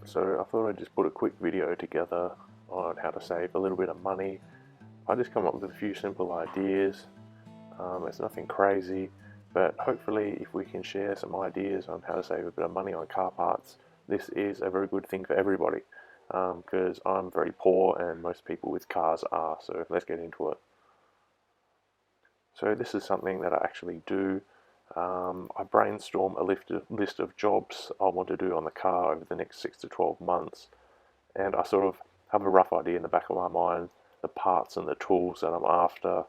So I thought I'd just put a quick video together on how to save a little bit of money. I just come up with a few simple ideas. It's nothing crazy, but hopefully if we can share some ideas on how to save a bit of money on car parts, this is a very good thing for everybody, because I'm very poor and most people with cars are, so let's get into it. So this is something that I actually do. I brainstorm a list of jobs I want to do on the car over the next 6 to 12 months, and I sort of have a rough idea in the back of my mind, the parts and the tools that I'm after.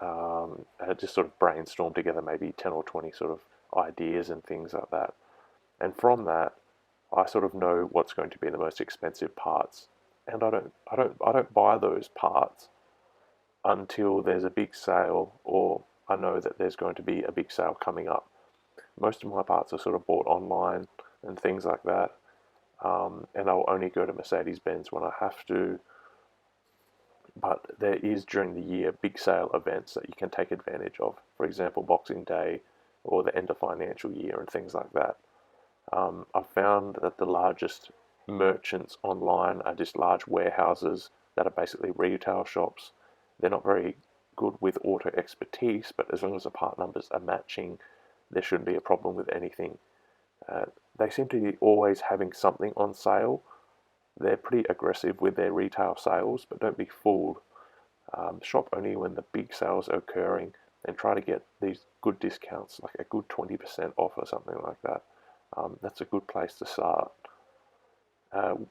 I just sort of brainstorm together maybe 10 or 20 sort of ideas and things like that. And from that, I sort of know what's going to be the most expensive parts. And I don't buy those parts until there's a big sale or I know that there's going to be a big sale coming up. Most of my parts are sort of bought online and things like that. And I'll only go to Mercedes-Benz when I have to. But there is during the year big sale events that you can take advantage of. For example, Boxing Day or the end of financial year and things like that. I've found that the largest merchants online are just large warehouses that are basically retail shops. They're not very good with auto expertise, but as long as the part numbers are matching, there shouldn't be a problem with anything. They seem to be always having something on sale. They're pretty aggressive with their retail sales, but don't be fooled. Shop only when the big sales are occurring and try to get these good discounts, like a good 20% off or something like that. That's a good place to start.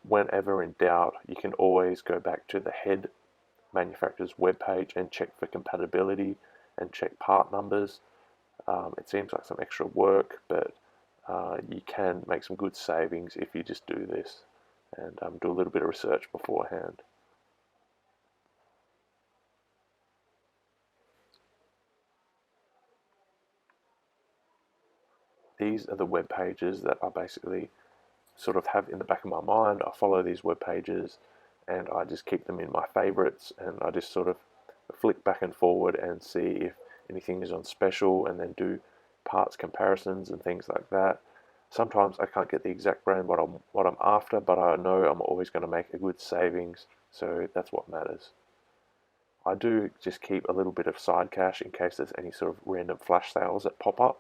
Whenever in doubt, you can always go back to the head manufacturer's webpage and check for compatibility and check part numbers. It seems like some extra work, but you can make some good savings if you just do this and do a little bit of research beforehand. These are the web pages that I basically sort of have in the back of my mind. I follow these web pages and I just keep them in my favorites, and I just sort of flick back and forward and see if anything is on special and then do parts comparisons and things like that. Sometimes I can't get the exact brand what I'm after, but I know I'm always going to make a good savings, so that's what matters. I do just keep a little bit of side cash in case there's any sort of random flash sales that pop up,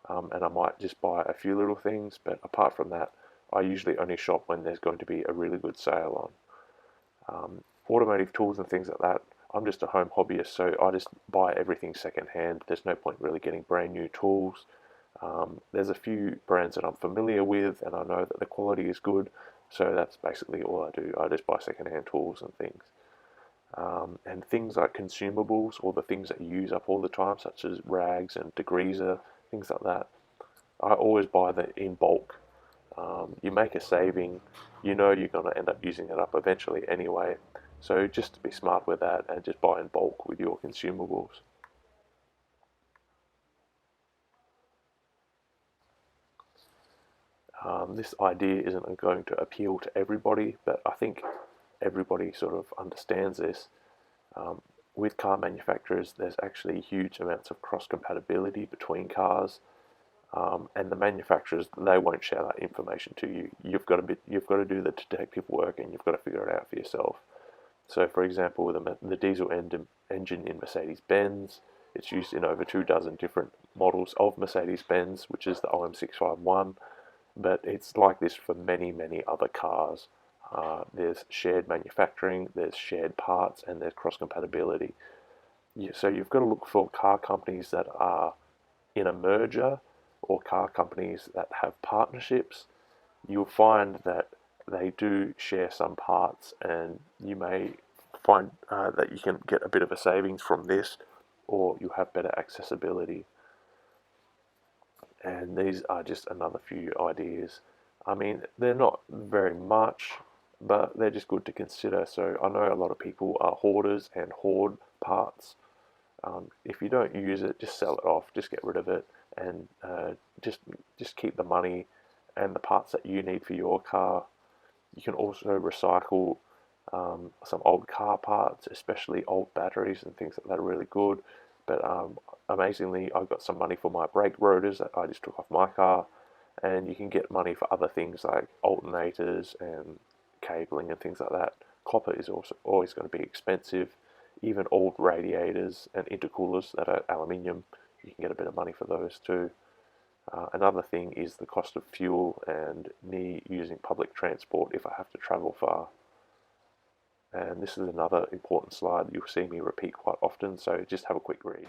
and I might just buy a few little things, but apart from that, I usually only shop when there's going to be a really good sale on. Automotive tools and things like that, I'm just a home hobbyist, so I just buy everything second hand. There's no point really getting brand new tools. There's a few brands that I'm familiar with and I know that the quality is good, so that's basically all I do. I just buy second-hand tools and things. And things like consumables or the things that you use up all the time, such as rags and degreaser, things like that, I always buy that in bulk. You make a saving, you know you're going to end up using it up eventually anyway, so just to be smart with that and just buy in bulk with your consumables. This idea isn't going to appeal to everybody, but I think everybody sort of understands this. Um, with car manufacturers, there's actually huge amounts of cross compatibility between cars, and the manufacturers, they won't share that information to you. You've got to do the detective work and you've got to figure it out for yourself. So, for example, the diesel engine in Mercedes-Benz, it's used in over 2 dozen different models of Mercedes-Benz, which is the OM651, but it's like this for many, many other cars. There's shared manufacturing, there's shared parts, and there's cross compatibility. So you've got to look for car companies that are in a merger or car companies that have partnerships. You'll find that they do share some parts, and you may find that you can get a bit of a savings from this, or you have better accessibility. And these are just another few ideas. I mean, they're not very much, but they're just good to consider. So I know a lot of people are hoarders and hoard parts. If you don't use it, just sell it off, just get rid of it, and just keep the money and the parts that you need for your car. You can also recycle some old car parts, especially old batteries and things like that are really good. But amazingly, I got some money for my brake rotors that I just took off my car. and you can get money for other things like alternators and cabling and things like that. Copper is also always going to be expensive. Even old radiators and intercoolers that are aluminium, you can get a bit of money for those too. Another thing is the cost of fuel and me using public transport if I have to travel far. And this is another important slide that you'll see me repeat quite often, so just have a quick read.